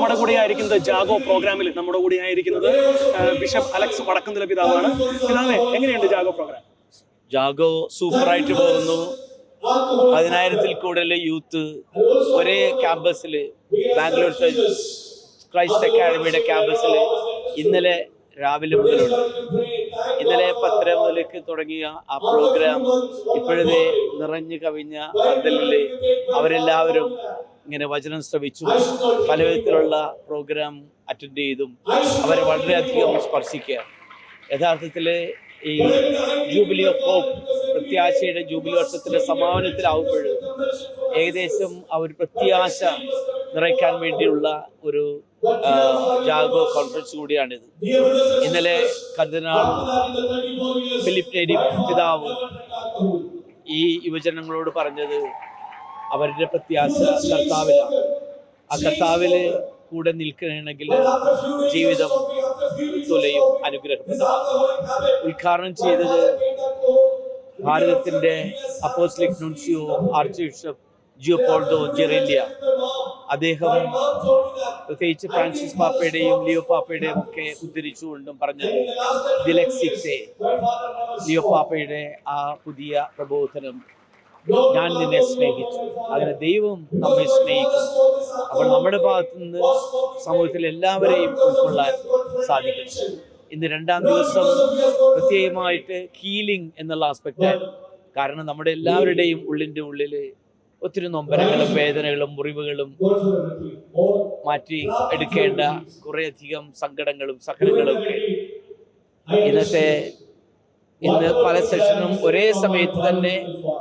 നമ്മുടെ കൂടെ ആയിരിക്കുന്നത് ജാഗോ പ്രോഗ്രാമിൽ നമ്മുടെ കൂടെ ആയിരിക്കുന്നത് ബിഷപ്പ് അലക്സ് വടക്കുംതല പിതാവാണ്. പിതാവേ, എങ്ങനെയുണ്ട് ജാഗോ പ്രോഗ്രാം? ജാഗോ സൂപ്പറായിട്ട് പോകുന്നു. 10,000-ൽ കൂടുതൽ യൂത്ത് ഒരേ ക്യാമ്പസിൽ, ബാംഗ്ലൂർത്തെ ക്രൈസ്റ്റ് അക്കാഡമിയുടെ ക്യാമ്പസിൽ ഇന്നലെ രാവിലെ മുതലുണ്ട്. ഇന്നലെ 10:30 മുതലേക്ക് തുടങ്ങിയ ആ പ്രോഗ്രാം ഇപ്പോഴത്തെ നിറഞ്ഞു കവിഞ്ഞ പന്തലിൽ അവരെല്ലാവരും ഇങ്ങനെ വചനം ശ്രവിച്ചു, പല വിധത്തിലുള്ള പ്രോഗ്രാം അറ്റൻഡ് ചെയ്തും അവരെ വളരെയധികം സ്പർശിക്കുകയാണ്. യഥാർത്ഥത്തിൽ ഈ ജൂബിലി ഓഫ് ഹോപ്പ്, പ്രത്യാശയുടെ ജൂബിലി വർഷത്തിൻ്റെ സമാപനത്തിലാവുമ്പോൾ ഏകദേശം ആ ഒരു പ്രത്യാശ നിറയ്ക്കാൻ വേണ്ടിയുള്ള ഒരു ജാഗോ കോൺഫറൻസ് കൂടിയാണിത്. ഇന്നലെ കർദിനാൾ ഫിലിപ്പ് നേരി പിതാവ് ഈ യുവജനങ്ങളോട് പറഞ്ഞത് അവരുടെ പ്രത്യാശ കർത്താവിലാണ്. ആ കർത്താവിൽ കൂടെ നിൽക്കണമെങ്കിൽ ജീവിതം തുലയും അനുഗ്രഹപ്രദമാണ്. ഉദ്ഘാടനം ചെയ്തത് ഭാരതത്തിൻ്റെ അപ്പോസ്റ്റലിക് നുൻസിയോ ആർച്ച് ബിഷപ്പ് ജിയോപോൾഡോ ജെറേലിയ. അദ്ദേഹം പ്രത്യേകിച്ച് ഫ്രാൻസിസ് പാപ്പയുടെയും ലിയോ പാപ്പയുടെയും ഒക്കെ ഉദ്ധരിച്ചുകൊണ്ടും പറഞ്ഞത് ദിലക്സിത്തെ, ലിയോ പാപ്പയുടെ ആ പുതിയ പ്രബോധനം, ഞാൻ നിന്നെ സ്നേഹിച്ചു. അങ്ങനെ ദൈവം നമ്മെ സ്നേഹിക്കും. അപ്പോൾ നമ്മുടെ ഭാഗത്തു നിന്ന് സമൂഹത്തിൽ എല്ലാവരെയും ഉൾക്കൊള്ളാൻ സാധിക്കും. ഇന്ന് 2ാം ദിവസം പ്രത്യേകമായിട്ട് ഹീലിംഗ് എന്നുള്ള ആസ്പെക്റ്റായിരുന്നു. കാരണം നമ്മുടെ എല്ലാവരുടെയും ഉള്ളിൻ്റെ ഉള്ളിൽ ഒത്തിരി നൊമ്പരങ്ങളും വേദനകളും മുറിവുകളും മാറ്റി എടുക്കേണ്ട കുറേയധികം സങ്കടങ്ങളും സഹനങ്ങളും ഒക്കെ ഇന്ന് പല സെഷനും ഒരേ സമയത്ത് തന്നെ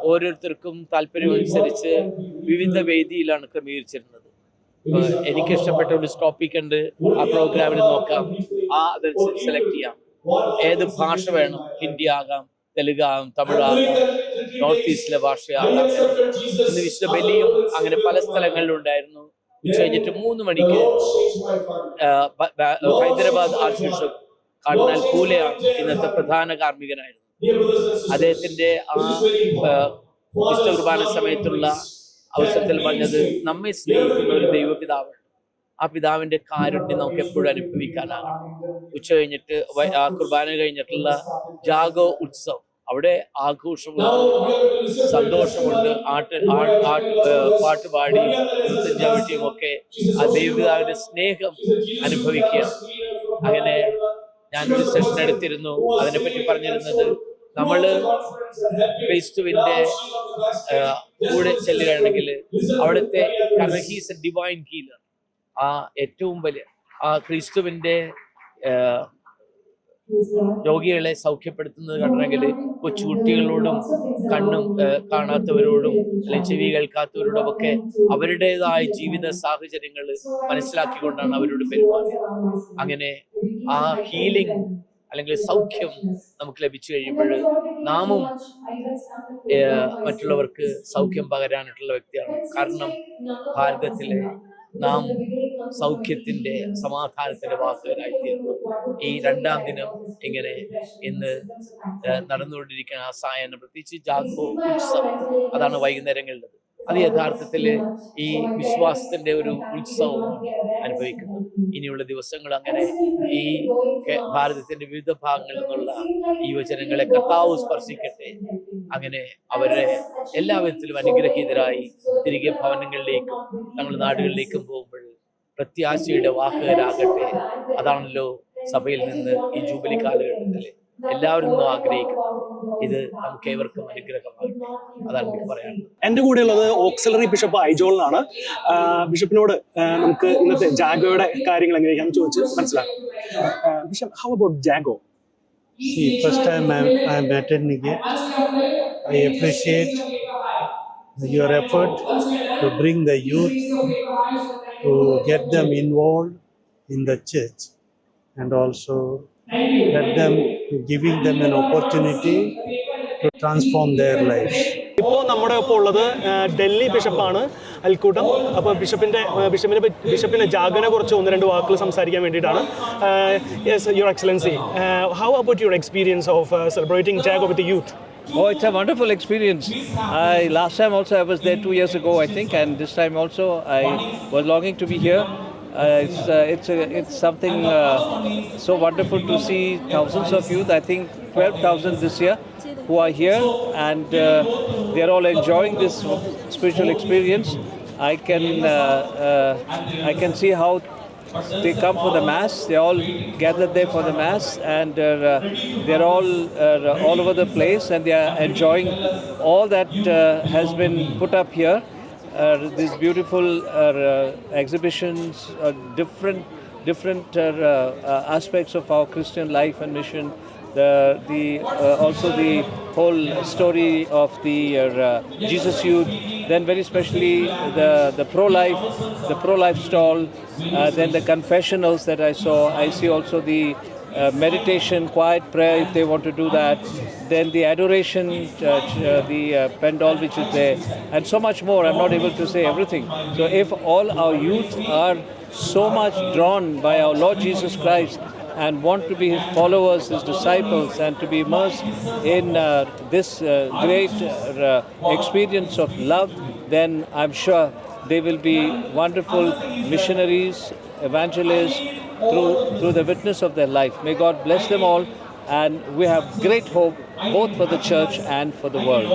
ഓരോരുത്തർക്കും താല്പര്യമനുസരിച്ച് വിവിധ വേദിയിലാണ് ക്രമീകരിച്ചിരുന്നത്. എനിക്കിഷ്ടപ്പെട്ട ഒരു ടോപ്പിക് ഉണ്ട്, ആ പ്രോഗ്രാമിൽ നോക്കാം, അതനുസരിച്ച് സെലക്ട് ചെയ്യാം. ഏത് ഭാഷ വേണം, ഹിന്ദി ആകാം, തെലുങ്കാകാം, തമിഴാകാം, നോർത്ത് ഈസ്റ്റിലെ ഭാഷയാകാം. ഇന്ന് വിശുദ്ധ ബലിയും അങ്ങനെ പല സ്ഥലങ്ങളിലുണ്ടായിരുന്നു. ഉച്ച കഴിഞ്ഞിട്ട് 3 മണിക്ക് ഹൈദരാബാദ് ആർച്ച് ബിഷപ്പ് കർദിനാൾ പൂലെയാണ് ഇന്നത്തെ പ്രധാന കാർമ്മികനായിരുന്നു. അദ്ദേഹത്തിന്റെ ആ വിശുദ്ധ കുർബാന സമയത്തുള്ള അവസരത്തിൽ പറഞ്ഞത്, നമ്മെ സ്നേഹിക്കുന്ന ഒരു ദൈവപിതാവുണ്ട്, ആ പിതാവിന്റെ കാരുണ്യം നമുക്ക് എപ്പോഴും അനുഭവിക്കാനാകണം. ഉച്ച കഴിഞ്ഞിട്ട് ആ കുർബാന കഴിഞ്ഞിട്ടുള്ള ജാഗോ ഉത്സവം, അവിടെ ആഘോഷമുണ്ട്, സന്തോഷമുണ്ട്, പാട്ടുപാടി നൃത്തം ചവിട്ടിയും ഒക്കെ ആ ദൈവപിതാവിന്റെ സ്നേഹം അനുഭവിക്കുക. അങ്ങനെ ഞാനൊരു സെഷൻ എടുത്തിരുന്നു, അതിനെപ്പറ്റി പറഞ്ഞിരുന്നത്, നമ്മള് ക്രിസ്തുവിന്റെ കൂടെ ചെല്ലുകയാണെങ്കിൽ അവിടുത്തെ, കാരണം ഹീസ് എ ഡിവൈൻ ഹീലർ, ആ ഏറ്റവും വലിയ ആ ക്രിസ്തുവിന്റെ രോഗികളെ സൗഖ്യപ്പെടുത്തുന്നത് കണ്ടെങ്കിൽ കൊച്ചുകുട്ടികളോടും കണ്ണും കാണാത്തവരോടും അല്ലെങ്കിൽ ചെവി കേൾക്കാത്തവരോടും ഒക്കെ അവരുടേതായ ജീവിത സാഹചര്യങ്ങൾ മനസ്സിലാക്കിക്കൊണ്ടാണ് അവരോട് പെരുമാറിയത്. അങ്ങനെ ആ ഹീലിംഗ് അല്ലെങ്കിൽ സൗഖ്യം നമുക്ക് ലഭിച്ചു കഴിയുമ്പോൾ നാമും മറ്റുള്ളവർക്ക് സൗഖ്യം പകരാനായിട്ടുള്ള വ്യക്തിയാണ്. കാരണം ഭാരതത്തിലെ നാം സൗഖ്യത്തിന്റെ സമാധാനത്തിന്റെ വാക്കുകളായിത്തീർന്നു. ഈ 2ാം ദിനം ഇങ്ങനെ ഇന്ന് നടന്നുകൊണ്ടിരിക്കുന്ന ആ സായാഹ്നം, പ്രത്യേകിച്ച് ജാഗോ ഉത്സവം, അതാണ് വൈകുന്നേരങ്ങളിലത്. അത് യഥാർത്ഥത്തിൽ ഈ വിശ്വാസത്തിന്റെ ഒരു ഉത്സവമാണ് അനുഭവിക്കുന്നത്. ഇനിയുള്ള ദിവസങ്ങൾ അങ്ങനെ ഈ ഭാരതത്തിന്റെ വിവിധ ഭാഗങ്ങളിൽ നിന്നുള്ള യുവജനങ്ങളെ കർത്താവ് സ്പർശിക്കട്ടെ. അങ്ങനെ അവരെ എല്ലാ വിധത്തിലും അനുഗ്രഹീതരായി തിരികെ ഭവനങ്ങളിലേക്കും തങ്ങളുടെ നാടുകളിലേക്കും പോകുമ്പോൾ പ്രത്യാശയുടെ വാഹകരാകട്ടെ. അതാണല്ലോ സഭയിൽ നിന്ന് ഈ ജൂബിലി കാലഘട്ടത്തിൽ എല്ലാവരും ആഗ്രഹിക്കുന്നു. ഇത് നമുക്ക് ഏവർക്കും അനുഗ്രഹമാകട്ടെ. അതാണ് എനിക്ക് പറയാനുള്ളത്. എൻ്റെ കൂടെയുള്ളത് ഓക്സിലറി ബിഷപ്പ് ഐജോളിനാണ്. ബിഷപ്പിനോട് നമുക്ക് ഇന്നത്തെ ജാഗോയുടെ കാര്യങ്ങൾ എങ്ങനെയാണെന്ന് ചോദിച്ച് മനസ്സിലാക്കാം. Bishop, how about Jago? See, first time I'm attending it. I appreciate your effort to bring the youth, to get them involved in the church, and also giving them an opportunity to transform their lives. ഇപ്പോൾ നമ്മുടെ ഒപ്പം ഉള്ളത് ഡൽഹി ബിഷപ്പാണ് അൽക്കൂട്ടം. അപ്പോൾ ബിഷപ്പിന്റെ ജാഗോനെ കുറിച്ച് 1-2 വാക്കുകൾ സംസാരിക്കാൻ വേണ്ടിയിട്ടാണ്. Yes, your excellency, how about your experience of celebrating Jago with the youth? Oh, it's a wonderful experience. Last time also I was there 2 years ago, I think, and this time also I was longing to be here. It's something so wonderful to see thousands of youth. I think 12,000 this year who are here, and they are all enjoying this spiritual experience. I can see how they come for the mass. They all gathered there for the mass, and they're all over the place, and they are enjoying all that has been put up here. These beautiful exhibitions, different aspects of our Christian life and mission. Also the whole story of the Jesus Youth. Then very specially the pro-life stall. Then the confessionals that I saw. I see also the meditation, quiet prayer if they want to do that. Then the adoration, the pendal which is there, and so much more. I'm not able to say everything. So if all our youth are so much drawn by our Lord Jesus Christ and want to be His followers, His disciples, and to be immersed in this great experience of love, then I'm sure they will be wonderful missionaries, evangelists, through the witness of their life. May God bless them all, and we have great hope both for the church and for the world.